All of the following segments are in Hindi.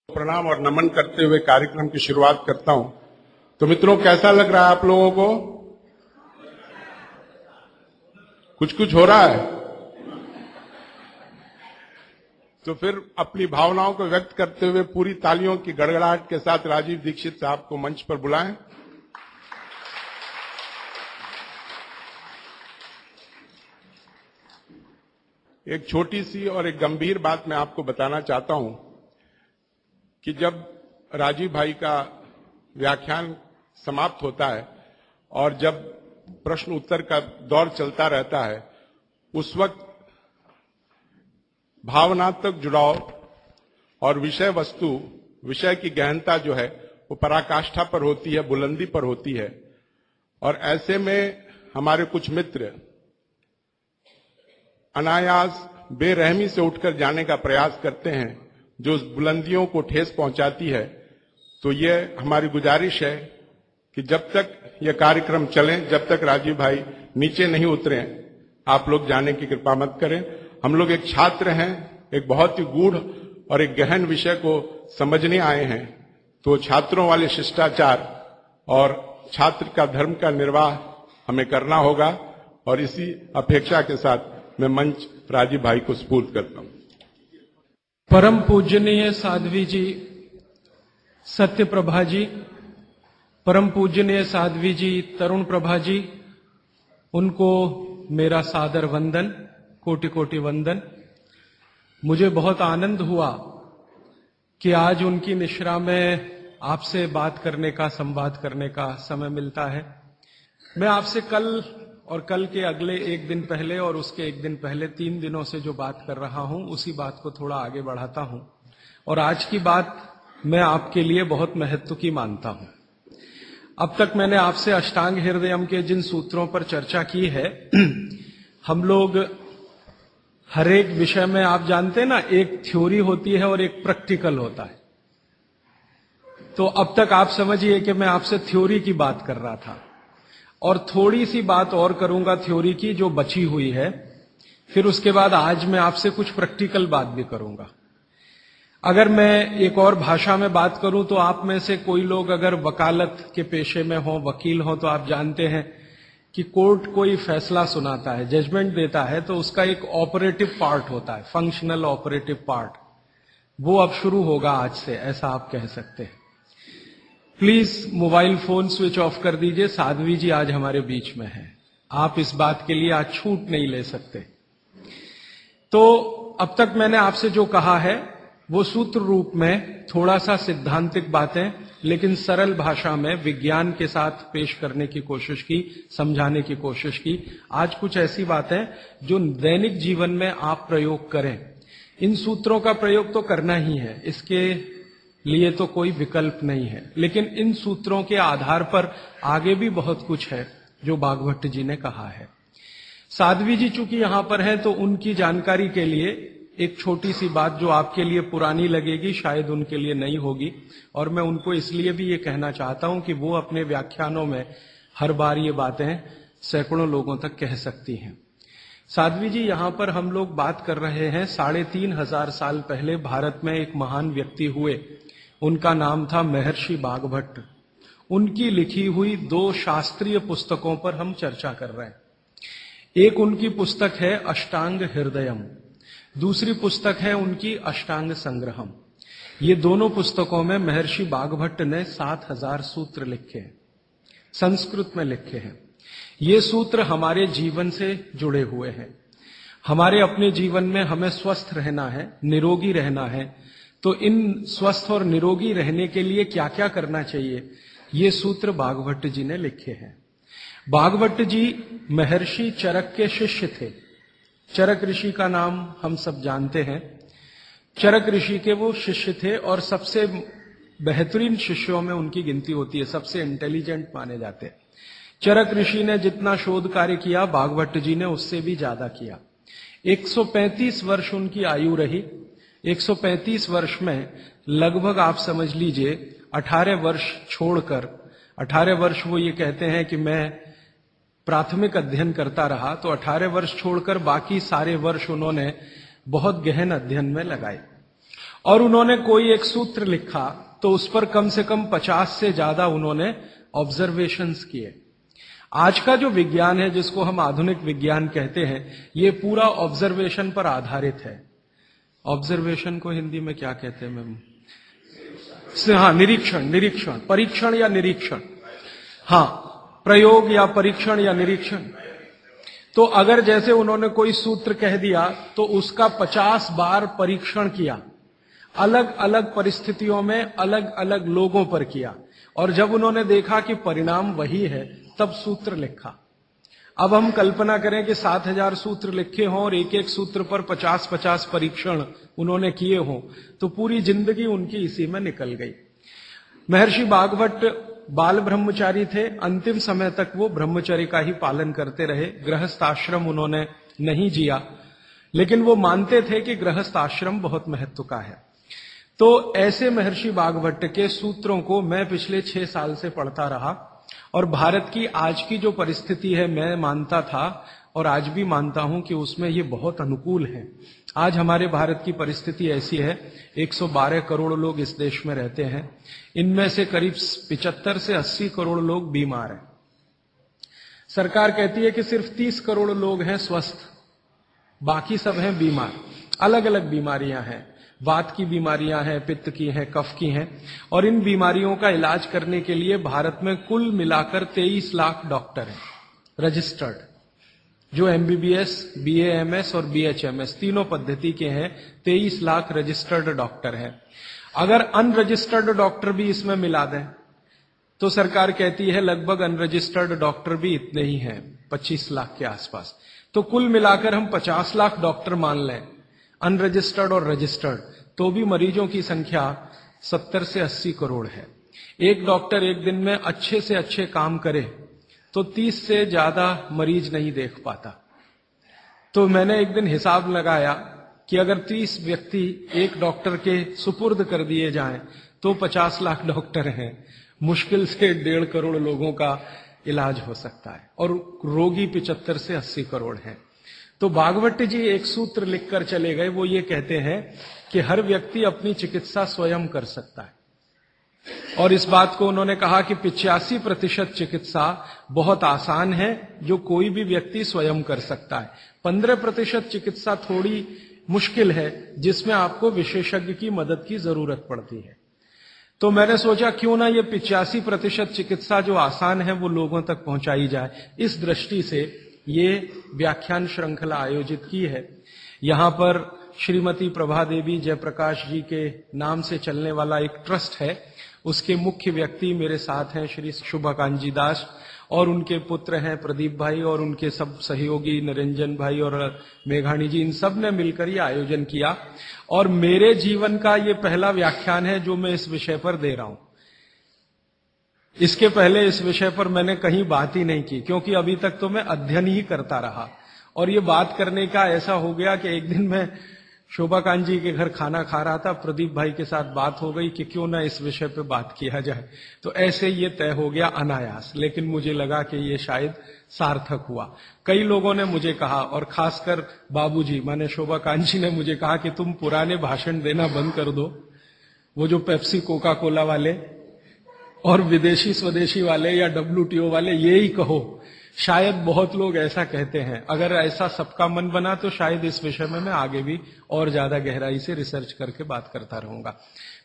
प्रणाम और नमन करते हुए कार्यक्रम की शुरुआत करता हूं। तो मित्रों, कैसा लग रहा है आप लोगों को? कुछ हो रहा है? तो फिर अपनी भावनाओं को व्यक्त करते हुए पूरी तालियों की गड़गड़ाहट के साथ राजीव दीक्षित साहब को मंच पर बुलाएं। एक छोटी सी और एक गंभीर बात मैं आपको बताना चाहता हूं कि जब राजीव भाई का व्याख्यान समाप्त होता है और जब प्रश्न उत्तर का दौर चलता रहता है, उस वक्त भावनात्मक जुड़ाव और विषय की गहनता जो है वो पराकाष्ठा पर होती है, बुलंदी पर होती है। और ऐसे में हमारे कुछ मित्र अनायास बेरहमी से उठकर जाने का प्रयास करते हैं, जो उस बुलंदियों को ठेस पहुंचाती है। तो ये हमारी गुजारिश है कि जब तक ये कार्यक्रम चले, जब तक राजीव भाई नीचे नहीं उतरे, आप लोग जाने की कृपा मत करें। हम लोग एक छात्र हैं, एक बहुत ही गूढ़ और एक गहन विषय को समझने आए हैं। तो छात्रों वाले शिष्टाचार और छात्र का धर्म का निर्वाह हमें करना होगा। और इसी अपेक्षा के साथ मैं मंच राजीव भाई को सुपुर्द करता हूं। परम पूजनीय साध्वी जी, सत्य प्रभा जी, परम पूजनीय साध्वी जी, तरुण प्रभा जी, उनको मेरा सादर वंदन, कोटि कोटि वंदन। मुझे बहुत आनंद हुआ कि आज उनकी निश्रा में आपसे बात करने का, संवाद करने का समय मिलता है। मैं आपसे कल और कल के अगले एक दिन पहले और उसके एक दिन पहले 3 दिनों से जो बात कर रहा हूं, उसी बात को थोड़ा आगे बढ़ाता हूं। और आज की बात मैं आपके लिए बहुत महत्व की मानता हूं। अब तक मैंने आपसे अष्टांग हृदयम के जिन सूत्रों पर चर्चा की है, हम लोग हर एक विषय में, आप जानते हैं ना, एक थ्योरी होती है और एक प्रैक्टिकल होता है। तो अब तक आप समझिए कि मैं आपसे थ्योरी की बात कर रहा था और थोड़ी सी बात और करूंगा थ्योरी की जो बची हुई है। फिर उसके बाद आज मैं आपसे कुछ प्रैक्टिकल बात भी करूंगा। अगर मैं एक और भाषा में बात करूं तो आप में से कोई लोग अगर वकालत के पेशे में हो, वकील हो, तो आप जानते हैं कि कोर्ट कोई फैसला सुनाता है, जजमेंट देता है, तो उसका एक ऑपरेटिव पार्ट होता है, फंक्शनल ऑपरेटिव पार्ट। वो अब शुरू होगा आज से, ऐसा आप कह सकते हैं। Please mobile phone switch off कर दीजिए। साध्वी जी आज हमारे बीच में हैं, आप इस बात के लिए आज छूट नहीं ले सकते। तो अब तक मैंने आपसे जो कहा है वो सूत्र रूप में थोड़ा सा सिद्धांतिक बातें, लेकिन सरल भाषा में विज्ञान के साथ पेश करने की कोशिश की, समझाने की कोशिश की। आज कुछ ऐसी बातें जो दैनिक जीवन में आप प्रयोग करें। इन सूत्रों का प्रयोग तो करना ही है, इसके लिए तो कोई विकल्प नहीं है, लेकिन इन सूत्रों के आधार पर आगे भी बहुत कुछ है जो भागवत जी ने कहा है। साध्वी जी चूंकि यहां पर है तो उनकी जानकारी के लिए एक छोटी सी बात जो आपके लिए पुरानी लगेगी, शायद उनके लिए नई होगी। और मैं उनको इसलिए भी ये कहना चाहता हूं कि वो अपने व्याख्यानों में हर बार ये बातें सैकड़ों लोगों तक कह सकती हैं। साध्वी जी, यहां पर हम लोग बात कर रहे हैं 3500 साल पहले भारत में एक महान व्यक्ति हुए। उनका नाम था महर्षि बागभट्ट। उनकी लिखी हुई 2 शास्त्रीय पुस्तकों पर हम चर्चा कर रहे हैं। एक उनकी पुस्तक है अष्टांग हृदयम, दूसरी पुस्तक है उनकी अष्टांग संग्रहम। ये दोनों पुस्तकों में महर्षि बागभट्ट ने 7000 सूत्र लिखे हैं, संस्कृत में लिखे हैं। ये सूत्र हमारे जीवन से जुड़े हुए हैं। हमारे अपने जीवन में हमें स्वस्थ रहना है, निरोगी रहना है, तो इन स्वस्थ और निरोगी रहने के लिए क्या क्या करना चाहिए, ये सूत्र बागभट्ट जी ने लिखे हैं। बागभट्ट जी महर्षि चरक के शिष्य थे। चरक ऋषि का नाम हम सब जानते हैं। चरक ऋषि के वो शिष्य थे और सबसे बेहतरीन शिष्यों में उनकी गिनती होती है, सबसे इंटेलिजेंट माने जाते हैं। चरक ऋषि ने जितना शोध कार्य किया, बागभट्ट जी ने उससे भी ज्यादा किया। 135 वर्ष उनकी आयु रही। 135 वर्ष में लगभग आप समझ लीजिए 18 वर्ष छोड़कर, 18 वर्ष वो ये कहते हैं कि मैं प्राथमिक अध्ययन करता रहा, तो 18 वर्ष छोड़कर बाकी सारे वर्ष उन्होंने बहुत गहन अध्ययन में लगाए। और उन्होंने कोई एक सूत्र लिखा तो उस पर कम से कम 50 से ज्यादा उन्होंने ऑब्जर्वेशंस किए। आज का जो विज्ञान है, जिसको हम आधुनिक विज्ञान कहते हैं, ये पूरा ऑब्जर्वेशन पर आधारित है। ऑब्जर्वेशन को हिंदी में क्या कहते हैं मैम? हाँ, निरीक्षण, परीक्षण या निरीक्षण, हाँ, प्रयोग या परीक्षण या निरीक्षण। तो अगर जैसे उन्होंने कोई सूत्र कह दिया तो उसका 50 बार परीक्षण किया, अलग अलग परिस्थितियों में अलग अलग लोगों पर किया, और जब उन्होंने देखा कि परिणाम वही है तब सूत्र लिखा। अब हम कल्पना करें कि 7000 सूत्र लिखे हों और एक एक सूत्र पर 50-50 परीक्षण उन्होंने किए हों, तो पूरी जिंदगी उनकी इसी में निकल गई। महर्षि भागवत बाल ब्रह्मचारी थे, अंतिम समय तक वो ब्रह्मचर्य का ही पालन करते रहे, गृहस्थ आश्रम उन्होंने नहीं जिया, लेकिन वो मानते थे कि गृहस्थ आश्रम बहुत महत्व का है। तो ऐसे महर्षि भागवत के सूत्रों को मैं पिछले 6 साल से पढ़ता रहा, और भारत की आज की जो परिस्थिति है, मैं मानता था और आज भी मानता हूं कि उसमें ये बहुत अनुकूल है। आज हमारे भारत की परिस्थिति ऐसी है, 112 करोड़ लोग इस देश में रहते हैं, इनमें से करीब 75 से 80 करोड़ लोग बीमार हैं। सरकार कहती है कि सिर्फ 30 करोड़ लोग हैं स्वस्थ, बाकी सब हैं बीमार। अलग अलग बीमारियां हैं, वात की बीमारियां हैं, पित्त की हैं, कफ की हैं, और इन बीमारियों का इलाज करने के लिए भारत में कुल मिलाकर 23 लाख डॉक्टर हैं रजिस्टर्ड, जो MBBS, BAMS और BHMS तीनों पद्धति के हैं। 23 लाख रजिस्टर्ड डॉक्टर हैं। अगर अनरजिस्टर्ड डॉक्टर भी इसमें मिला दें तो सरकार कहती है लगभग अनरजिस्टर्ड डॉक्टर भी इतने ही हैं, 25 लाख के आसपास। तो कुल मिलाकर हम 50 लाख डॉक्टर मान लें, अनरजिस्टर्ड और रजिस्टर्ड, तो भी मरीजों की संख्या 70 से 80 करोड़ है। एक डॉक्टर एक दिन में अच्छे से अच्छे काम करे तो 30 से ज्यादा मरीज नहीं देख पाता। तो मैंने एक दिन हिसाब लगाया कि अगर 30 व्यक्ति एक डॉक्टर के सुपुर्द कर दिए जाएं तो 50 लाख डॉक्टर हैं, मुश्किल से 1.5 करोड़ लोगों का इलाज हो सकता है, और रोगी 75 से 80 करोड़ हैं। तो भागवत जी एक सूत्र लिखकर चले गए, वो ये कहते हैं कि हर व्यक्ति अपनी चिकित्सा स्वयं कर सकता है, और इस बात को उन्होंने कहा कि 85% चिकित्सा बहुत आसान है जो कोई भी व्यक्ति स्वयं कर सकता है। 15% चिकित्सा थोड़ी मुश्किल है जिसमें आपको विशेषज्ञ की मदद की जरूरत पड़ती है। तो मैंने सोचा क्यों ना ये 85% चिकित्सा जो आसान है वो लोगों तक पहुंचाई जाए। इस दृष्टि से ये व्याख्यान श्रृंखला आयोजित की है। यहां पर श्रीमती प्रभा देवी जयप्रकाश जी के नाम से चलने वाला एक ट्रस्ट है, उसके मुख्य व्यक्ति मेरे साथ हैं श्री शुभकांजी दास, और उनके पुत्र हैं प्रदीप भाई, और उनके सब सहयोगी निरंजन भाई और मेघानी जी, इन सब ने मिलकर ये आयोजन किया। और मेरे जीवन का ये पहला व्याख्यान है जो मैं इस विषय पर दे रहा हूं। इसके पहले इस विषय पर मैंने कहीं बात ही नहीं की, क्योंकि अभी तक तो मैं अध्ययन ही करता रहा, और ये बात करने का ऐसा हो गया कि एक दिन मैं शोभाकांत जी के घर खाना खा रहा था, प्रदीप भाई के साथ बात हो गई कि क्यों ना इस विषय पे बात किया जाए, तो ऐसे ये तय हो गया अनायास। लेकिन मुझे लगा कि ये शायद सार्थक हुआ। कई लोगों ने मुझे कहा, और खासकर बाबूजी माने शोभाकांत जी ने मुझे कहा कि तुम पुराने भाषण देना बंद कर दो, वो जो पेप्सी कोका कोला वाले और विदेशी स्वदेशी वाले या WTO वाले ये ही कहो। शायद बहुत लोग ऐसा कहते हैं। अगर ऐसा सबका मन बना तो शायद इस विषय में मैं आगे भी और ज्यादा गहराई से रिसर्च करके बात करता रहूंगा।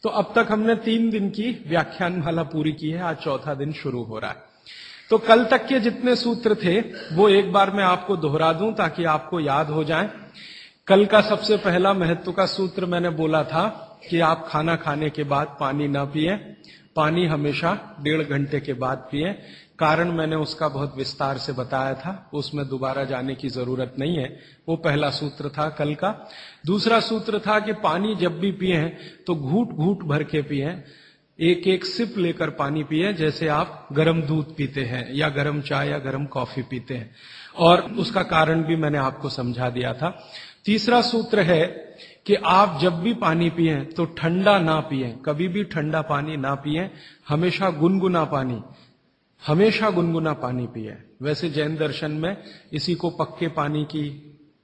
तो अब तक हमने 3 दिन की व्याख्यानमाला पूरी की है, आज चौथा दिन शुरू हो रहा है। तो कल तक के जितने सूत्र थे वो एक बार मैं आपको दोहरा दूं ताकि आपको याद हो जाए। कल का सबसे पहला महत्व का सूत्र मैंने बोला था कि आप खाना खाने के बाद पानी ना पिए, पानी हमेशा 1.5 घंटे के बाद पिए। कारण मैंने उसका बहुत विस्तार से बताया था, उसमें दोबारा जाने की जरूरत नहीं है। वो पहला सूत्र था कल का। दूसरा सूत्र था कि पानी जब भी पिए तो घूट घूट भर के पिए, एक एक सिप लेकर पानी पिए, जैसे आप गर्म दूध पीते हैं या गर्म चाय या गर्म कॉफी पीते हैं, और उसका कारण भी मैंने आपको समझा दिया था। तीसरा सूत्र है कि आप जब भी पानी पिए तो ठंडा ना पिए, कभी भी ठंडा पानी ना पिए, हमेशा गुनगुना पानी पिए। वैसे जैन दर्शन में इसी को पक्के पानी की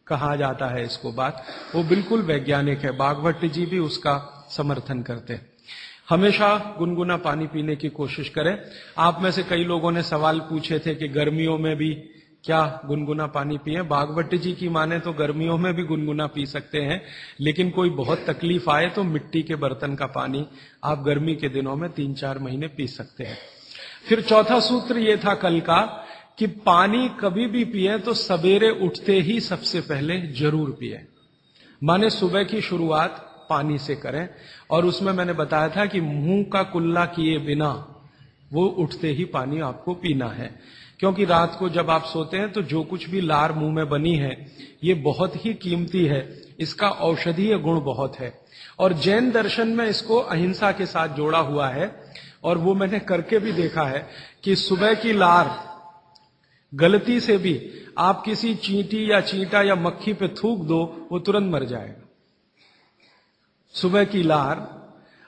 कहा जाता है, इसको बात वो बिल्कुल वैज्ञानिक है। भागवत जी भी उसका समर्थन करते हैं। हमेशा गुनगुना पानी पीने की कोशिश करें। आप में से कई लोगों ने सवाल पूछे थे कि गर्मियों में भी क्या गुनगुना पानी पिए। भागवत जी की माने तो गर्मियों में भी गुनगुना पी सकते हैं, लेकिन कोई बहुत तकलीफ आए तो मिट्टी के बर्तन का पानी आप गर्मी के दिनों में 3-4 महीने पी सकते हैं। फिर चौथा सूत्र ये था कल का कि पानी कभी भी पिए तो सवेरे उठते ही सबसे पहले जरूर पिए, माने सुबह की शुरुआत पानी से करें। और उसमें मैंने बताया था कि मुंह का कुल्ला किए बिना वो उठते ही पानी आपको पीना है, क्योंकि रात को जब आप सोते हैं तो जो कुछ भी लार मुंह में बनी है ये बहुत ही कीमती है, इसका औषधीय गुण बहुत है। और जैन दर्शन में इसको अहिंसा के साथ जोड़ा हुआ है, और वो मैंने करके भी देखा है कि सुबह की लार गलती से भी आप किसी चींटी या चींटा या मक्खी पे थूक दो, वो तुरंत मर जाएगा। सुबह की लार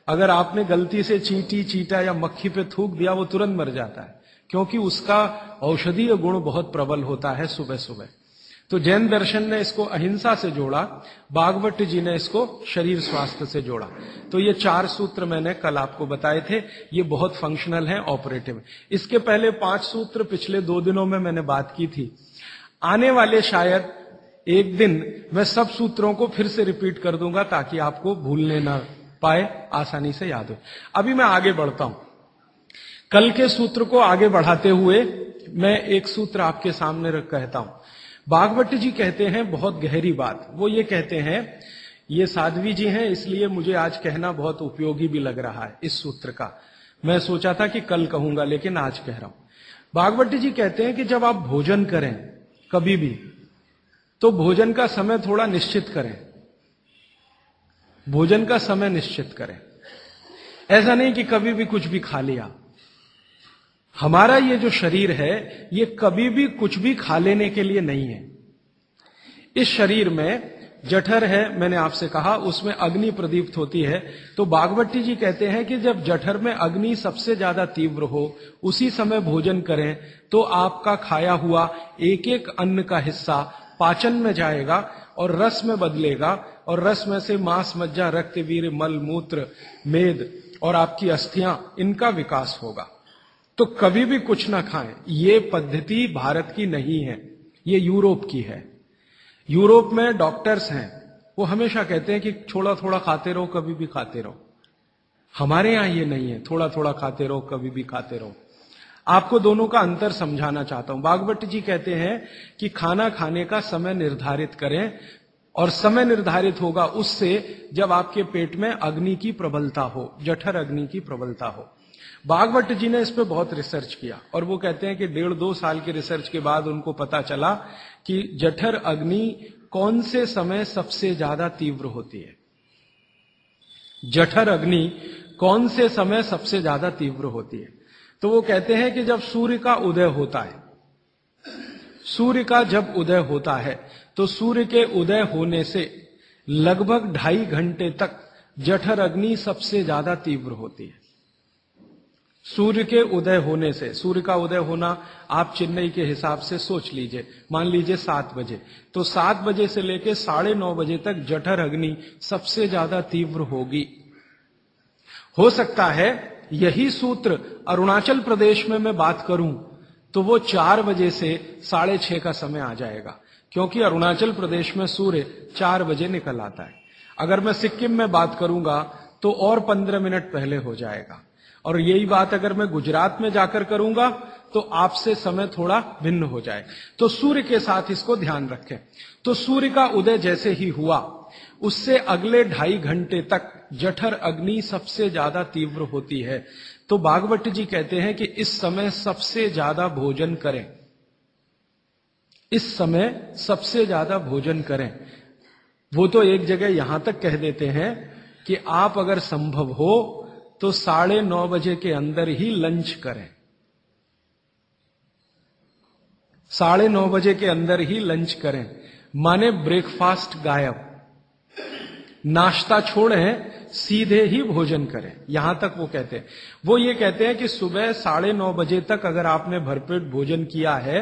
अगर आपने गलती से चींटी, चींटा या मक्खी पे थूक दिया, वो तुरंत मर जाता है, क्योंकि उसका औषधीय गुण बहुत प्रबल होता है सुबह सुबह। तो जैन दर्शन ने इसको अहिंसा से जोड़ा, भागवत जी ने इसको शरीर स्वास्थ्य से जोड़ा। तो ये 4 सूत्र मैंने कल आपको बताए थे, ये बहुत फंक्शनल हैं, ऑपरेटिव। इसके पहले 5 सूत्र पिछले 2 दिनों में मैंने बात की थी। आने वाले शायद एक दिन मैं सब सूत्रों को फिर से रिपीट कर दूंगा ताकि आपको भूलने ना पाए, आसानी से याद हो। अभी मैं आगे बढ़ता हूं। कल के सूत्र को आगे बढ़ाते हुए मैं एक सूत्र आपके सामने कहता हूं। भागवत जी कहते हैं बहुत गहरी बात। वो ये कहते हैं, ये साध्वी जी हैं इसलिए मुझे आज कहना बहुत उपयोगी भी लग रहा है इस सूत्र का। मैं सोचा था कि कल कहूंगा, लेकिन आज कह रहा हूं। भागवत जी कहते हैं कि जब आप भोजन करें कभी भी, तो भोजन का समय थोड़ा निश्चित करें। भोजन का समय निश्चित करें, ऐसा नहीं कि कभी भी कुछ भी खा लिया। हमारा ये जो शरीर है ये कभी भी कुछ भी खा लेने के लिए नहीं है। इस शरीर में जठर है, मैंने आपसे कहा, उसमें अग्नि प्रदीप्त होती है। तो भागवत जी कहते हैं कि जब जठर में अग्नि सबसे ज्यादा तीव्र हो उसी समय भोजन करें, तो आपका खाया हुआ एक एक अन्न का हिस्सा पाचन में जाएगा और रस में बदलेगा, और रस में से मांस, मज्जा, रक्त, वीर्य, मल, मूत्र, मेद और आपकी अस्थियां, इनका विकास होगा। तो कभी भी कुछ ना खाएं। ये पद्धति भारत की नहीं है, ये यूरोप की है। यूरोप में डॉक्टर्स हैं, वो हमेशा कहते हैं कि थोड़ा थोड़ा खाते रहो, कभी भी खाते रहो। हमारे यहां ये नहीं है, थोड़ा थोड़ा खाते रहो, कभी भी खाते रहो। आपको दोनों का अंतर समझाना चाहता हूं। भागवत जी कहते हैं कि खाना खाने का समय निर्धारित करें, और समय निर्धारित होगा उससे जब आपके पेट में अग्नि की प्रबलता हो, जठर अग्नि की प्रबलता हो। भागवत जी ने इस पे बहुत रिसर्च किया, और वो कहते हैं कि 1.5-2 साल की रिसर्च के बाद उनको पता चला कि जठर अग्नि कौन से समय सबसे ज्यादा तीव्र होती है। जठर अग्नि कौन से समय सबसे ज्यादा तीव्र होती है? तो वो कहते हैं कि जब सूर्य का उदय होता है, सूर्य का जब उदय होता है तो सूर्य के उदय होने से लगभग 2.5 घंटे तक जठर अग्नि सबसे ज्यादा तीव्र होती है। सूर्य के उदय होने से, सूर्य का उदय होना आप चेन्नई के हिसाब से सोच लीजिए, मान लीजिए 7 बजे, तो 7 बजे से लेकर 9:30 बजे तक जठर अग्नि सबसे ज्यादा तीव्र होगी। हो सकता है यही सूत्र अरुणाचल प्रदेश में मैं बात करूं तो वो 4 बजे से 6:30 का समय आ जाएगा, क्योंकि अरुणाचल प्रदेश में सूर्य 4 बजे निकल आता है। अगर मैं सिक्किम में बात करूंगा तो और 15 मिनट पहले हो जाएगा, और यही बात अगर मैं गुजरात में जाकर करूंगा तो आपसे समय थोड़ा भिन्न हो जाए। तो सूर्य के साथ इसको ध्यान रखें। तो सूर्य का उदय जैसे ही हुआ उससे अगले 2.5 घंटे तक जठर अग्नि सबसे ज्यादा तीव्र होती है। तो भागवत जी कहते हैं कि इस समय सबसे ज्यादा भोजन करें, इस समय सबसे ज्यादा भोजन करें। वो तो एक जगह यहां तक कह देते हैं कि आप अगर संभव हो तो 9:30 बजे के अंदर ही लंच करें। 9:30 बजे के अंदर ही लंच करें, माने ब्रेकफास्ट गायब, नाश्ता छोड़ें, सीधे ही भोजन करें। यहां तक वो कहते हैं। वो ये कहते हैं कि सुबह 9:30 बजे तक अगर आपने भरपेट भोजन किया है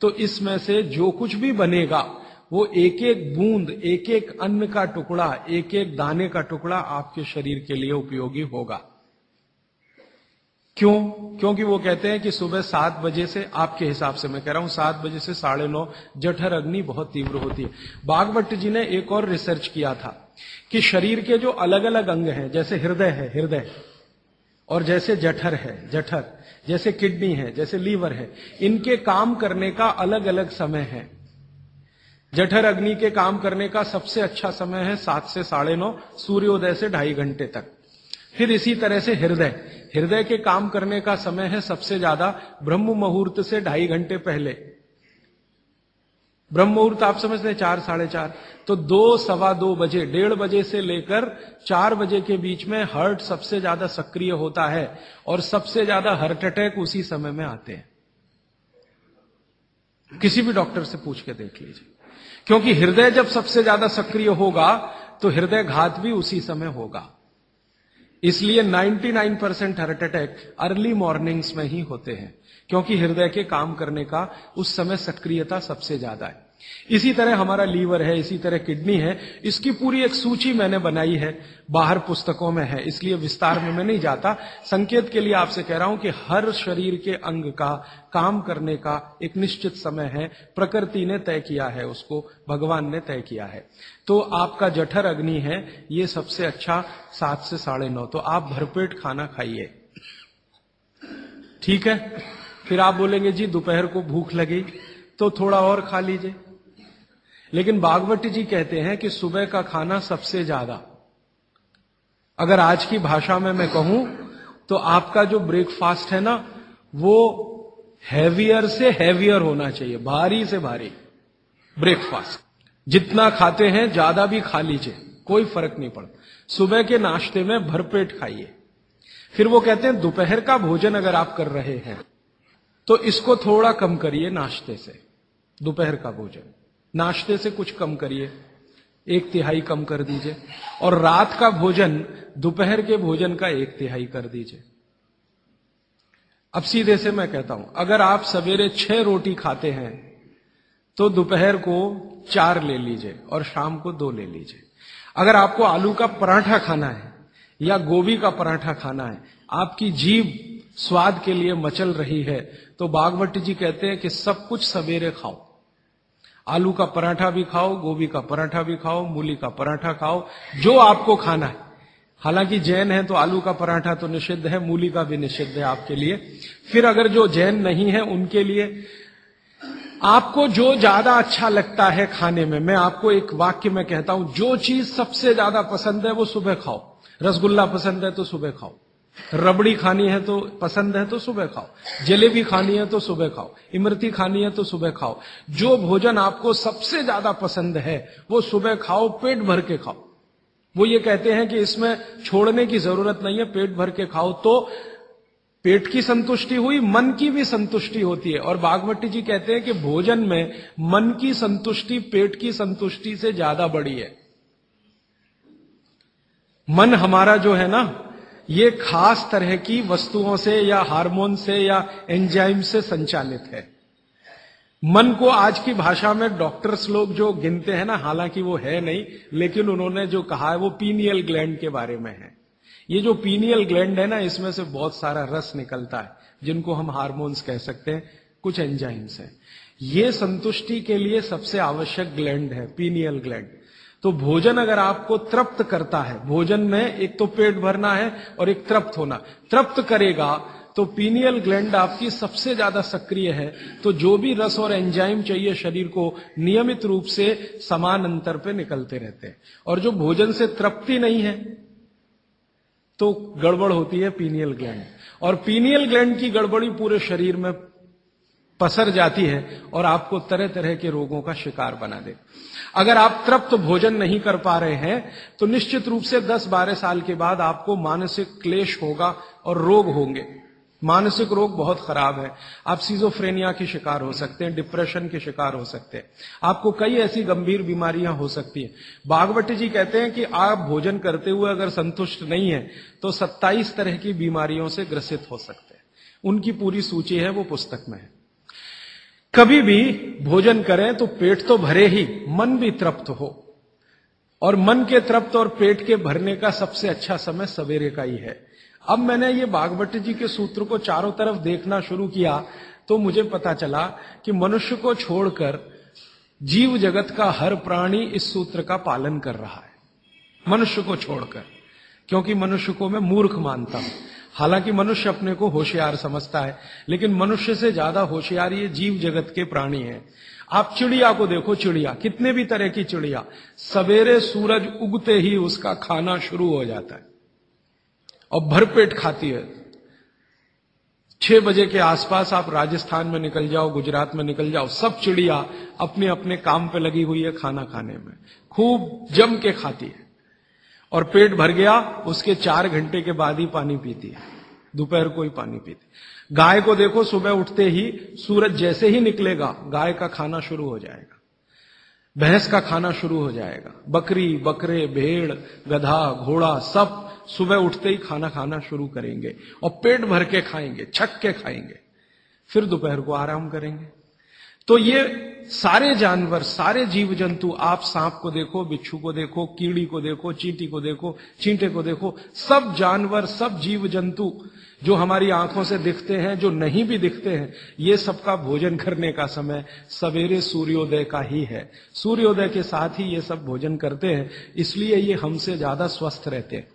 तो इसमें से जो कुछ भी बनेगा वो एक एक बूंद, एक एक अन्न का टुकड़ा, एक एक दाने का टुकड़ा आपके शरीर के लिए उपयोगी होगा। क्यों? क्योंकि वो कहते हैं कि सुबह 7 बजे से, आपके हिसाब से मैं कह रहा हूं, 7 बजे से 9:30 जठर अग्नि बहुत तीव्र होती है। भागवत जी ने एक और रिसर्च किया था कि शरीर के जो अलग अलग अंग हैं, जैसे हृदय है हृदय, और जैसे जठर है जठर, जैसे किडनी है, जैसे लीवर है, इनके काम करने का अलग अलग समय है। जठर अग्नि के काम करने का सबसे अच्छा समय है 7 से 9:30, सूर्योदय से 2.5 घंटे तक। फिर इसी तरह से हृदय के काम करने का समय है सबसे ज्यादा ब्रह्म मुहूर्त से 2.5 घंटे पहले। ब्रह्म मुहूर्त आप समझते हैं 4, 4:30, तो 2, सवा 2 बजे, 1:30 बजे से लेकर 4 बजे के बीच में हार्ट सबसे ज्यादा सक्रिय होता है, और सबसे ज्यादा हार्ट अटैक उसी समय में आते हैं। किसी भी डॉक्टर से पूछ के देख लीजिए, क्योंकि हृदय जब सबसे ज्यादा सक्रिय होगा तो हृदय घात भी उसी समय होगा। इसलिए 99% हार्ट अटैक अर्ली मॉर्निंग्स में ही होते हैं, क्योंकि हृदय के काम करने का उस समय सक्रियता सबसे ज्यादा है। इसी तरह हमारा लीवर है, इसी तरह किडनी है। इसकी पूरी एक सूची मैंने बनाई है, बाहर पुस्तकों में है, इसलिए विस्तार में मैं नहीं जाता। संकेत के लिए आपसे कह रहा हूं कि हर शरीर के अंग का काम करने का एक निश्चित समय है, प्रकृति ने तय किया है, उसको भगवान ने तय किया है। तो आपका जठर अग्नि है, ये सबसे अच्छा 7 से 9:30, तो आप भरपेट खाना खाइए, ठीक है। फिर आप बोलेंगे जी दोपहर को भूख लगी तो थोड़ा और खा लीजिए, लेकिन भागवत जी कहते हैं कि सुबह का खाना सबसे ज्यादा, अगर आज की भाषा में मैं कहूं तो आपका जो ब्रेकफास्ट है ना, वो हैवियर से हैवियर होना चाहिए, भारी से भारी ब्रेकफास्ट। जितना खाते हैं ज्यादा भी खा लीजिए, कोई फर्क नहीं पड़ता। सुबह के नाश्ते में भरपेट खाइए। फिर वो कहते हैं दोपहर का भोजन अगर आप कर रहे हैं तो इसको थोड़ा कम करिए नाश्ते से। दोपहर का भोजन नाश्ते से कुछ कम करिए, 1/3 कम कर दीजिए, और रात का भोजन दोपहर के भोजन का 1/3 कर दीजिए। अब सीधे से मैं कहता हूं, अगर आप सवेरे 6 रोटी खाते हैं तो दोपहर को 4 ले लीजिए और शाम को 2 ले लीजिए। अगर आपको आलू का पराठा खाना है या गोभी का पराठा खाना है, आपकी जीभ स्वाद के लिए मचल रही है, तो भागवत जी कहते हैं कि सब कुछ सवेरे खाओ। आलू का पराठा भी खाओ, गोभी का पराठा भी खाओ, मूली का पराठा खाओ, जो आपको खाना है। हालांकि जैन है तो आलू का पराठा तो निषिद्ध है, मूली का भी निषिद्ध है आपके लिए। फिर अगर जो जैन नहीं है उनके लिए आपको जो ज्यादा अच्छा लगता है खाने में, मैं आपको एक वाक्य में कहता हूं, जो चीज सबसे ज्यादा पसंद है वो सुबह खाओ। रसगुल्ला पसंद है तो सुबह खाओ, रबड़ी खानी है तो पसंद है तो सुबह खाओ, जलेबी खानी है तो सुबह खाओ, इमरती खानी है तो सुबह खाओ। जो भोजन आपको सबसे ज्यादा पसंद है वो सुबह खाओ, पेट भर के खाओ। वो ये कहते हैं कि इसमें छोड़ने की जरूरत नहीं है, पेट भर के खाओ तो पेट की संतुष्टि हुई, मन की भी संतुष्टि होती है। और भागवत जी कहते हैं कि भोजन में मन की संतुष्टि पेट की संतुष्टि से ज्यादा बड़ी है। मन हमारा जो है ना, ये खास तरह की वस्तुओं से या हार्मोन से या एंजाइम से संचालित है। मन को आज की भाषा में डॉक्टर्स लोग जो गिनते हैं ना, हालांकि वो है नहीं, लेकिन उन्होंने जो कहा है वो पीनियल ग्लैंड के बारे में है। ये जो पीनियल ग्लैंड है ना, इसमें से बहुत सारा रस निकलता है, जिनको हम हार्मोन्स कह सकते हैं, कुछ एंजाइम्स हैं। ये संतुष्टि के लिए सबसे आवश्यक ग्लैंड है पीनियल ग्लैंड। तो भोजन अगर आपको तृप्त करता है, भोजन में एक तो पेट भरना है और एक तृप्त होना, तृप्त करेगा तो पीनियल ग्लैंड आपकी सबसे ज्यादा सक्रिय है। तो जो भी रस और एंजाइम चाहिए शरीर को, नियमित रूप से समान अंतर पे निकलते रहते हैं। और जो भोजन से तृप्ति नहीं है तो गड़बड़ होती है पीनियल ग्लैंड, और पीनियल ग्लैंड की गड़बड़ी पूरे शरीर में पसर जाती है और आपको तरह तरह के रोगों का शिकार बना दे। अगर आप तृप्त भोजन नहीं कर पा रहे हैं तो निश्चित रूप से 10-12 साल के बाद आपको मानसिक क्लेश होगा और रोग होंगे। मानसिक रोग बहुत खराब है, आप सिजोफ्रेनिया के शिकार हो सकते हैं, डिप्रेशन के शिकार हो सकते हैं, आपको कई ऐसी गंभीर बीमारियां हो सकती हैं। भागवत जी कहते हैं कि आप भोजन करते हुए अगर संतुष्ट नहीं है तो 27 तरह की बीमारियों से ग्रसित हो सकते हैं। उनकी पूरी सूची है, वो पुस्तक में है। कभी भी भोजन करें तो पेट तो भरे ही, मन भी तृप्त हो। और मन के तृप्त और पेट के भरने का सबसे अच्छा समय सवेरे का ही है। अब मैंने ये भागवत जी के सूत्र को चारों तरफ देखना शुरू किया तो मुझे पता चला कि मनुष्य को छोड़कर जीव जगत का हर प्राणी इस सूत्र का पालन कर रहा है, मनुष्य को छोड़कर। क्योंकि मनुष्य को मैं मूर्ख मानता हूं। हालांकि मनुष्य अपने को होशियार समझता है, लेकिन मनुष्य से ज्यादा होशियार ये जीव जगत के प्राणी हैं। आप चिड़िया को देखो, चिड़िया, कितने भी तरह की चिड़िया, सवेरे सूरज उगते ही उसका खाना शुरू हो जाता है और भरपेट खाती है। 6 बजे के आसपास आप राजस्थान में निकल जाओ, गुजरात में निकल जाओ, सब चिड़िया अपने अपने काम पे लगी हुई है, खाना खाने में खूब जम के खाती है। और पेट भर गया, उसके 4 घंटे के बाद ही पानी पीती है, दोपहर को ही पानी पीती है। गाय को देखो, सुबह उठते ही सूरज जैसे ही निकलेगा गाय का खाना शुरू हो जाएगा, भैंस का खाना शुरू हो जाएगा। बकरी, बकरे, भेड़, गधा, घोड़ा सब सुबह उठते ही खाना खाना शुरू करेंगे और पेट भर के खाएंगे, छक के खाएंगे, फिर दोपहर को आराम करेंगे। तो ये सारे जानवर, सारे जीव जंतु, आप सांप को देखो, बिच्छू को देखो, कीड़ी को देखो, चींटी को देखो, चींटे को देखो, सब जानवर, सब जीव जंतु जो हमारी आंखों से दिखते हैं, जो नहीं भी दिखते हैं, ये सबका भोजन करने का समय सवेरे सूर्योदय का ही है। सूर्योदय के साथ ही ये सब भोजन करते हैं, इसलिए ये हमसे ज्यादा स्वस्थ रहते हैं।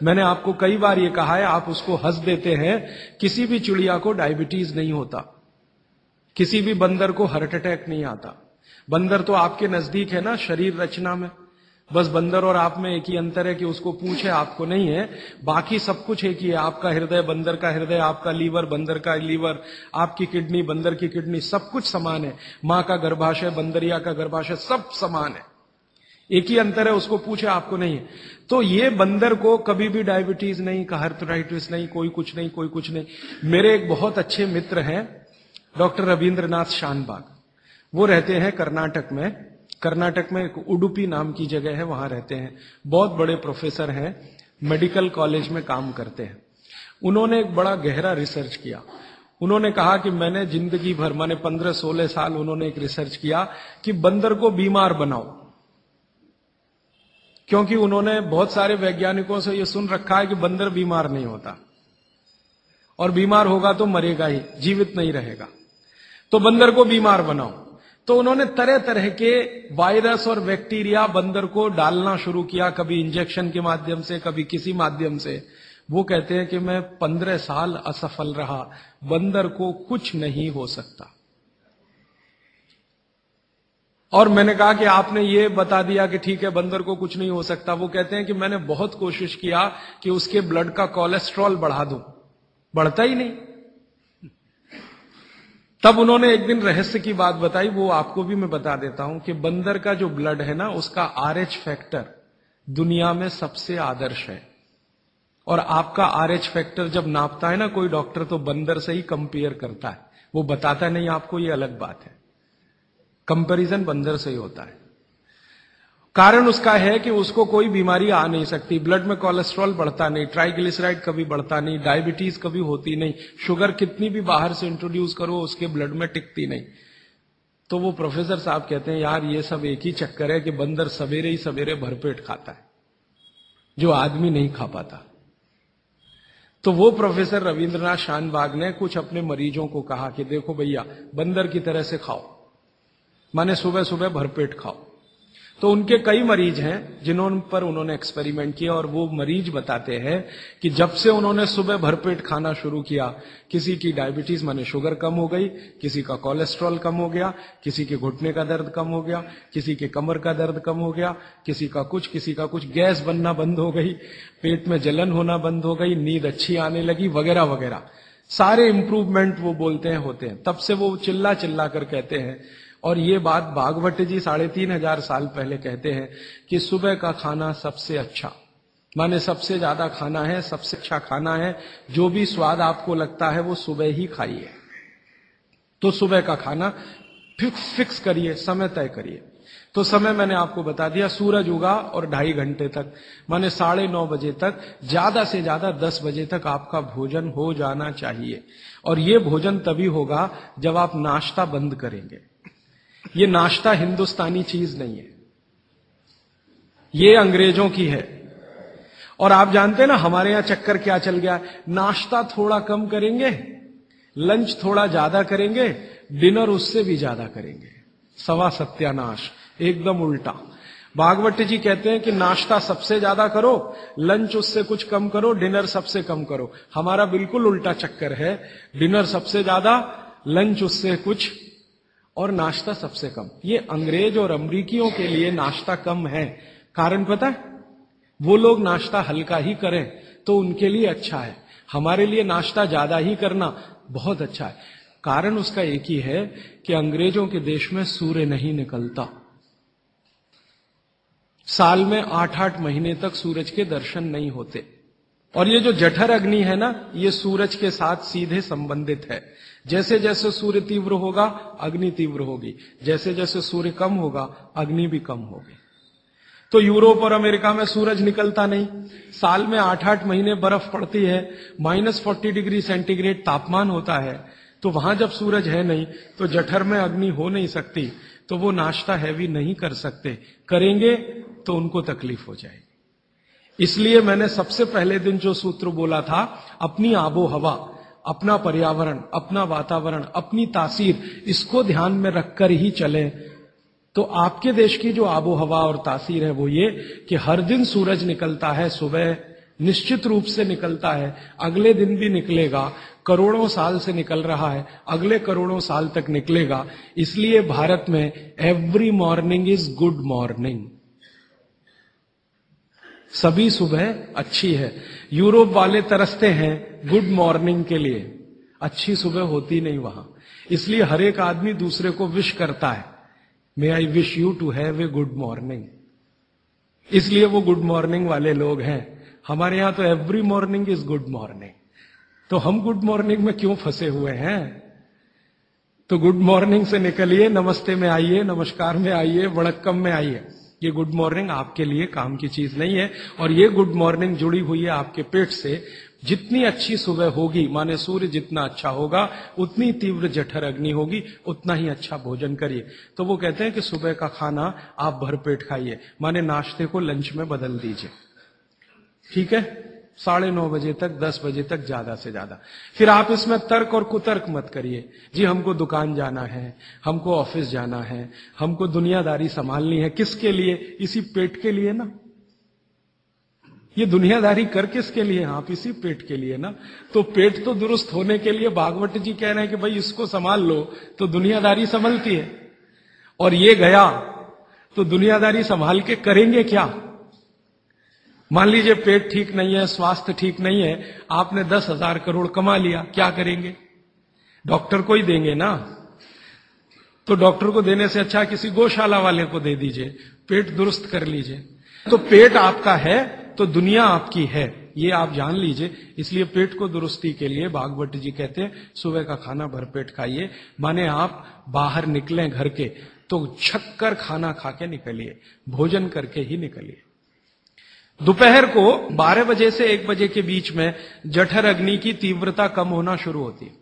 मैंने आपको कई बार ये कहा है, आप उसको हंस देते हैं। किसी भी चिड़िया को डायबिटीज नहीं होता, किसी भी बंदर को हार्ट अटैक नहीं आता। बंदर तो आपके नजदीक है ना शरीर रचना में, बस बंदर और आप में एक ही अंतर है कि उसको पूंछ है, आपको नहीं है। बाकी सब कुछ एक ही है। आपका हृदय बंदर का हृदय, आपका लीवर बंदर का लीवर, आपकी किडनी बंदर की किडनी, सब कुछ समान है। मां का गर्भाशय, बंदरिया का गर्भाशय, सब समान है। एक ही अंतर है, उसको पूछे, आपको नहीं है। तो ये बंदर को कभी भी डायबिटीज नहीं, हार्टिटिस नहीं, कोई कुछ नहीं, कोई कुछ नहीं। मेरे एक बहुत अच्छे मित्र हैं डॉक्टर रविंद्रनाथ शानबाग, वो रहते हैं कर्नाटक में। कर्नाटक में एक उडुपी नाम की जगह है, वहां रहते हैं। बहुत बड़े प्रोफेसर हैं, मेडिकल कॉलेज में काम करते हैं। उन्होंने एक बड़ा गहरा रिसर्च किया। उन्होंने कहा कि मैंने जिंदगी भर, माने 15-16 साल उन्होंने एक रिसर्च किया कि बंदर को बीमार बनाओ। क्योंकि उन्होंने बहुत सारे वैज्ञानिकों से यह सुन रखा है कि बंदर बीमार नहीं होता, और बीमार होगा तो मरेगा ही, जीवित नहीं रहेगा। तो बंदर को बीमार बनाओ। तो उन्होंने तरह तरह के वायरस और बैक्टीरिया बंदर को डालना शुरू किया, कभी इंजेक्शन के माध्यम से, कभी किसी माध्यम से। वो कहते हैं कि मैं 15 साल असफल रहा, बंदर को कुछ नहीं हो सकता। और मैंने कहा कि आपने ये बता दिया कि ठीक है बंदर को कुछ नहीं हो सकता। वो कहते हैं कि मैंने बहुत कोशिश किया कि उसके ब्लड का कोलेस्ट्रॉल बढ़ा दूं, बढ़ता ही नहीं। तब उन्होंने एक दिन रहस्य की बात बताई, वो आपको भी मैं बता देता हूं कि बंदर का जो ब्लड है ना, उसका RH फैक्टर दुनिया में सबसे आदर्श है। और आपका RH फैक्टर जब नापता है ना कोई डॉक्टर, तो बंदर से ही कंपेयर करता है। वो बताता नहीं आपको, ये अलग बात है। कंपैरिजन बंदर से ही होता है। कारण उसका है कि उसको कोई बीमारी आ नहीं सकती, ब्लड में कोलेस्ट्रॉल बढ़ता नहीं, ट्राइग्लिसराइड कभी बढ़ता नहीं, डायबिटीज कभी होती नहीं, शुगर कितनी भी बाहर से इंट्रोड्यूस करो उसके ब्लड में टिकती नहीं। तो वो प्रोफेसर साहब कहते हैं यार ये सब एक ही चक्कर है कि बंदर सवेरे ही सवेरे भरपेट खाता है, जो आदमी नहीं खा पाता। तो वो प्रोफेसर रविंद्रनाथ शानबाग ने कुछ अपने मरीजों को कहा कि देखो भैया, बंदर की तरह से खाओ, माने सुबह सुबह भरपेट खाओ। तो उनके कई मरीज हैं जिन्होंने पर उन्होंने एक्सपेरिमेंट किया, और वो मरीज बताते हैं कि जब से उन्होंने सुबह भरपेट खाना शुरू किया, किसी की डायबिटीज माने शुगर कम हो गई, किसी का कोलेस्ट्रॉल कम हो गया, किसी के घुटने का दर्द कम हो गया, किसी के कमर का दर्द कम हो गया, किसी का कुछ, गैस बनना बंद हो गई, पेट में जलन होना बंद हो गई, नींद अच्छी आने लगी, वगैरह वगैरह। सारे इंप्रूवमेंट वो बोलते हैं होते हैं। तब से वो चिल्ला चिल्ला कर कहते हैं, और ये बात भागवत जी 3500 साल पहले कहते हैं कि सुबह का खाना सबसे अच्छा, माने सबसे ज्यादा खाना है, सबसे अच्छा खाना है। जो भी स्वाद आपको लगता है वो सुबह ही खाइए। तो सुबह का खाना फिक्स करिए, समय तय करिए। तो समय मैंने आपको बता दिया, सूरज उगा और 2.5 घंटे तक, माने 9:30 बजे तक, ज्यादा से ज्यादा 10 बजे तक आपका भोजन हो जाना चाहिए। और ये भोजन तभी होगा जब आप नाश्ता बंद करेंगे। ये नाश्ता हिंदुस्तानी चीज नहीं है, ये अंग्रेजों की है। और आप जानते हैं ना हमारे यहां चक्कर क्या चल गया, नाश्ता थोड़ा कम करेंगे, लंच थोड़ा ज्यादा करेंगे, डिनर उससे भी ज्यादा करेंगे। सवा सत्यानाश, एकदम उल्टा। भागवत जी कहते हैं कि नाश्ता सबसे ज्यादा करो, लंच उससे कुछ कम करो, डिनर सबसे कम करो। हमारा बिल्कुल उल्टा चक्कर है, डिनर सबसे ज्यादा, लंच उससे कुछ, और नाश्ता सबसे कम। ये अंग्रेज और अमरीकियों के लिए नाश्ता कम है। कारण पता है? वो लोग नाश्ता हल्का ही करें तो उनके लिए अच्छा है, हमारे लिए नाश्ता ज्यादा ही करना बहुत अच्छा है। कारण उसका एक ही है कि अंग्रेजों के देश में सूर्य नहीं निकलता। साल में 8-8 महीने तक सूरज के दर्शन नहीं होते। और ये जो जठर अग्नि है ना, ये सूरज के साथ सीधे संबंधित है। जैसे जैसे सूर्य तीव्र होगा, अग्नि तीव्र होगी, जैसे जैसे सूर्य कम होगा, अग्नि भी कम होगी। तो यूरोप और अमेरिका में सूरज निकलता नहीं, साल में 8-8 महीने बर्फ पड़ती है, -40 डिग्री सेंटीग्रेड तापमान होता है। तो वहां जब सूरज है नहीं तो जठर में अग्नि हो नहीं सकती, तो वो नाश्ता हैवी नहीं कर सकते, करेंगे तो उनको तकलीफ हो जाएगी। इसलिए मैंने सबसे पहले दिन जो सूत्र बोला था, अपनी आबो हवा, अपना पर्यावरण, अपना वातावरण, अपनी तासीर, इसको ध्यान में रखकर ही चलें। तो आपके देश की जो आबो हवा और तासीर है वो ये कि हर दिन सूरज निकलता है, सुबह निश्चित रूप से निकलता है, अगले दिन भी निकलेगा, करोड़ों साल से निकल रहा है, अगले करोड़ों साल तक निकलेगा। इसलिए भारत में every morning is good morning, सभी सुबह अच्छी है। यूरोप वाले तरसते हैं गुड मॉर्निंग के लिए, अच्छी सुबह होती नहीं वहां। इसलिए हर एक आदमी दूसरे को विश करता है, may I wish you to have a good morning. इसलिए वो गुड मॉर्निंग वाले लोग हैं। हमारे यहां तो every morning is good morning. तो हम गुड मॉर्निंग में क्यों फंसे हुए हैं? तो गुड मॉर्निंग से निकलिए, नमस्ते में आइए, नमस्कार में आइए, वणक्कम में आइए। ये गुड मॉर्निंग आपके लिए काम की चीज नहीं है। और ये गुड मॉर्निंग जुड़ी हुई है आपके पेट से। जितनी अच्छी सुबह होगी, माने सूर्य जितना अच्छा होगा, उतनी तीव्र जठर अग्नि होगी, उतना ही अच्छा भोजन करिए। तो वो कहते हैं कि सुबह का खाना आप भरपेट खाइए, माने नाश्ते को लंच में बदल दीजिए। ठीक है, 9:30 बजे तक, 10 बजे तक ज्यादा से ज्यादा। फिर आप इसमें तर्क और कुतर्क मत करिए, जी हमको दुकान जाना है, हमको ऑफिस जाना है, हमको दुनियादारी संभालनी है। किसके लिए? इसी पेट के लिए ना। ये दुनियादारी कर किसके लिए? आप इसी पेट के लिए ना। तो पेट तो दुरुस्त होने के लिए भागवत जी कह रहे हैं कि भाई इसको संभाल लो, तो दुनियादारी संभलती है। और ये गया तो दुनियादारी संभाल के करेंगे क्या? मान लीजिए पेट ठीक नहीं है, स्वास्थ्य ठीक नहीं है, आपने 10,000 करोड़ कमा लिया, क्या करेंगे? डॉक्टर को ही देंगे ना। तो डॉक्टर को देने से अच्छा किसी गौशाला वाले को दे दीजिए, पेट दुरुस्त कर लीजिए। तो पेट आपका है तो दुनिया आपकी है, ये आप जान लीजिए। इसलिए पेट को दुरुस्ती के लिए भागवत जी कहते हैं सुबह का खाना भरपेट खाइए। माने आप बाहर निकलें घर के तो छक्कर खाना खा के निकलिए, भोजन करके ही निकलिए। दोपहर को 12 बजे से 1 बजे के बीच में जठर अग्नि की तीव्रता कम होना शुरू होती है।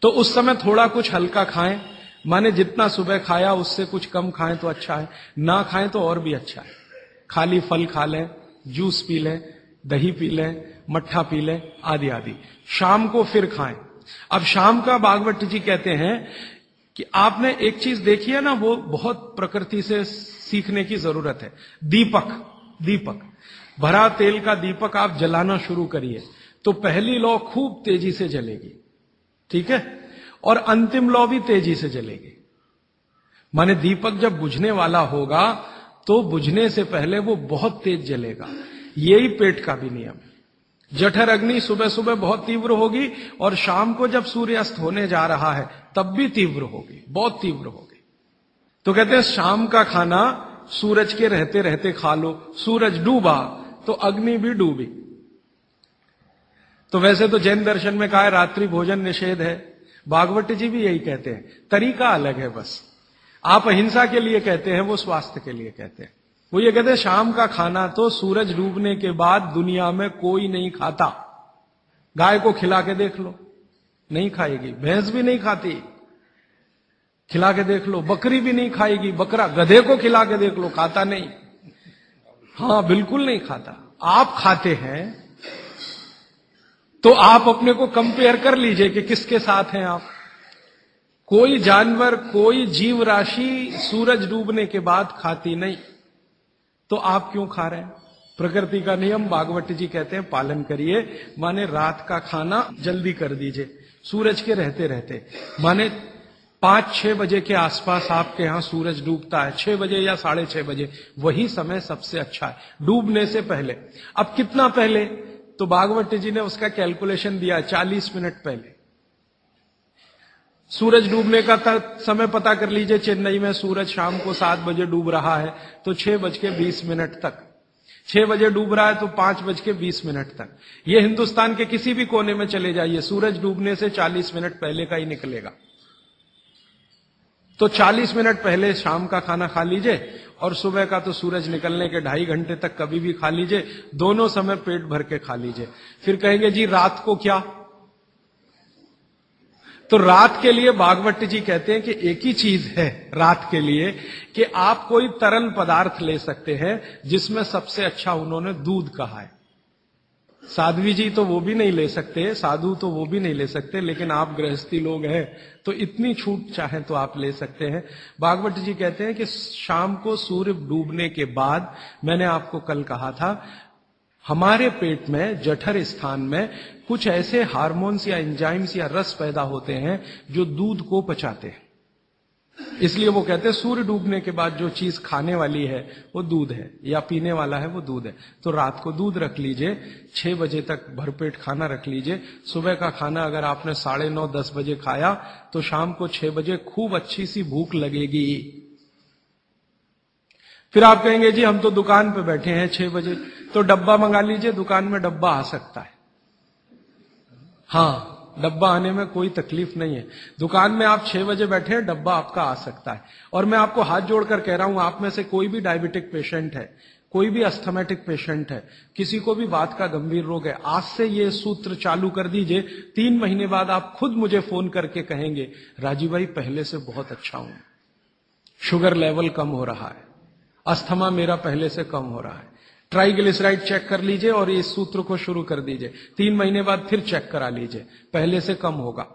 तो उस समय थोड़ा कुछ हल्का खाएं, माने जितना सुबह खाया उससे कुछ कम खाएं तो अच्छा है, ना खाएं तो और भी अच्छा है। खाली फल खा लें, जूस पी लें, दही पी लें, मट्ठा पी लें, आदि आदि। शाम को फिर खाएं। अब शाम का भागवत जी कहते हैं कि आपने एक चीज देखी है ना, वो बहुत प्रकृति से सीखने की जरूरत है। दीपक भरा तेल का दीपक आप जलाना शुरू करिए तो पहली लौ खूब तेजी से जलेगी, ठीक है, और अंतिम लौ भी तेजी से जलेगी। माने दीपक जब बुझने वाला होगा तो बुझने से पहले वो बहुत तेज जलेगा। यही पेट का भी नियम है। जठर अग्नि सुबह सुबह बहुत तीव्र होगी और शाम को जब सूर्यास्त होने जा रहा है तब भी तीव्र होगी, बहुत तीव्र होगी। तो कहते हैं शाम का खाना सूरज के रहते रहते खा लो। सूरज डूबा तो अग्नि भी डूबी। तो वैसे तो जैन दर्शन में कहा है रात्रि भोजन निषेध है, भागवत जी भी यही कहते हैं, तरीका अलग है बस। आप अहिंसा के लिए कहते हैं, वो स्वास्थ्य के लिए कहते हैं। वो ये कहते हैं शाम का खाना तो सूरज डूबने के बाद दुनिया में कोई नहीं खाता। गाय को खिला के देख लो, नहीं खाएगी। भैंस भी नहीं खाती, खिला के देख लो। बकरी भी नहीं खाएगी, बकरा गधे को खिला के देख लो, खाता नहीं। हाँ, बिल्कुल नहीं खाता। आप खाते हैं तो आप अपने को कंपेयर कर लीजिए कि किसके साथ हैं आप। कोई जानवर, कोई जीव राशि सूरज डूबने के बाद खाती नहीं, तो आप क्यों खा रहे हैं? प्रकृति का नियम भागवत जी कहते हैं पालन करिए। माने रात का खाना जल्दी कर दीजिए, सूरज के रहते रहते। माने 5-6 बजे के आसपास आपके यहां सूरज डूबता है, 6 बजे या 6:30 बजे, वही समय सबसे अच्छा है, डूबने से पहले। अब कितना पहले? तो भागवत जी ने उसका कैलकुलेशन दिया, 40 मिनट पहले। सूरज डूबने का समय पता कर लीजिए। चेन्नई में सूरज शाम को 7 बजे डूब रहा है, तो 6:20 तक। 6 बजे डूब रहा है तो 5:20 तक। ये हिंदुस्तान के किसी भी कोने में चले जाइए, सूरज डूबने से 40 मिनट पहले का ही निकलेगा। तो 40 मिनट पहले शाम का खाना खा लीजिए, और सुबह का तो सूरज निकलने के 2.5 घंटे तक कभी भी खा लीजिए। दोनों समय पेट भर के खा लीजिए। फिर कहेंगे जी रात को क्या? तो रात के लिए भागवत जी कहते हैं कि एक ही चीज है रात के लिए, कि आप कोई तरल पदार्थ ले सकते हैं, जिसमें सबसे अच्छा उन्होंने दूध कहा है। साध्वी जी तो वो भी नहीं ले सकते, साधु तो वो भी नहीं ले सकते, लेकिन आप गृहस्थी लोग हैं तो इतनी छूट चाहे तो आप ले सकते हैं। भागवत जी कहते हैं कि शाम को सूर्य डूबने के बाद, मैंने आपको कल कहा था, हमारे पेट में जठर स्थान में कुछ ऐसे हार्मोन्स या एंजाइम्स या रस पैदा होते हैं जो दूध को पचाते हैं। इसलिए वो कहते हैं सूर्य डूबने के बाद जो चीज खाने वाली है वो दूध है, या पीने वाला है वो दूध है। तो रात को दूध रख लीजिए, 6 बजे तक भरपेट खाना रख लीजिए। सुबह का खाना अगर आपने 9:30-10 बजे खाया तो शाम को 6 बजे खूब अच्छी सी भूख लगेगी। फिर आप कहेंगे जी हम तो दुकान पे बैठे हैं 6 बजे, तो डब्बा मंगा लीजिए, दुकान में डब्बा आ सकता है। हाँ, डब्बा आने में कोई तकलीफ नहीं है। दुकान में आप 6 बजे बैठे हैं, डब्बा आपका आ सकता है। और मैं आपको हाथ जोड़कर कह रहा हूं, आप में से कोई भी डायबिटिक पेशेंट है, कोई भी अस्थमेटिक पेशेंट है, किसी को भी बात का गंभीर रोग है, आज से ये सूत्र चालू कर दीजिए। 3 महीने बाद आप खुद मुझे फोन करके कहेंगे राजीव भाई पहले से बहुत अच्छा हूं, शुगर लेवल कम हो रहा है, अस्थमा मेरा पहले से कम हो रहा है। ट्राइग्लिसराइड चेक कर लीजिए और इस सूत्र को शुरू कर दीजिए। 3 महीने बाद फिर चेक करा लीजिए, पहले से कम होगा।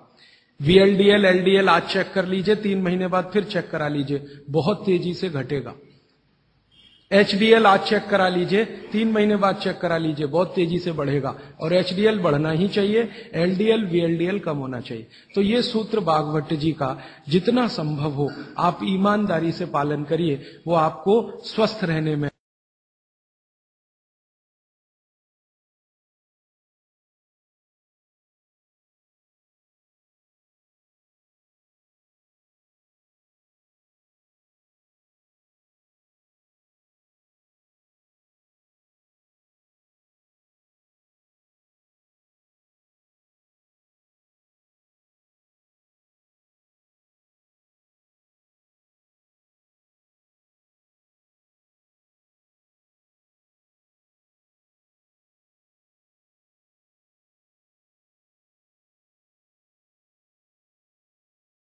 VLDL, LDL आज चेक कर लीजिए, 3 महीने बाद फिर चेक करा लीजिए, बहुत तेजी से घटेगा। HDL आज चेक करा लीजिए, 3 महीने बाद चेक करा लीजिए, बहुत तेजी से बढ़ेगा। और HDL बढ़ना ही चाहिए, LDL, VLDL कम होना चाहिए। तो ये सूत्र भागवत जी का जितना संभव हो आप ईमानदारी से पालन करिए, वो आपको स्वस्थ रहने में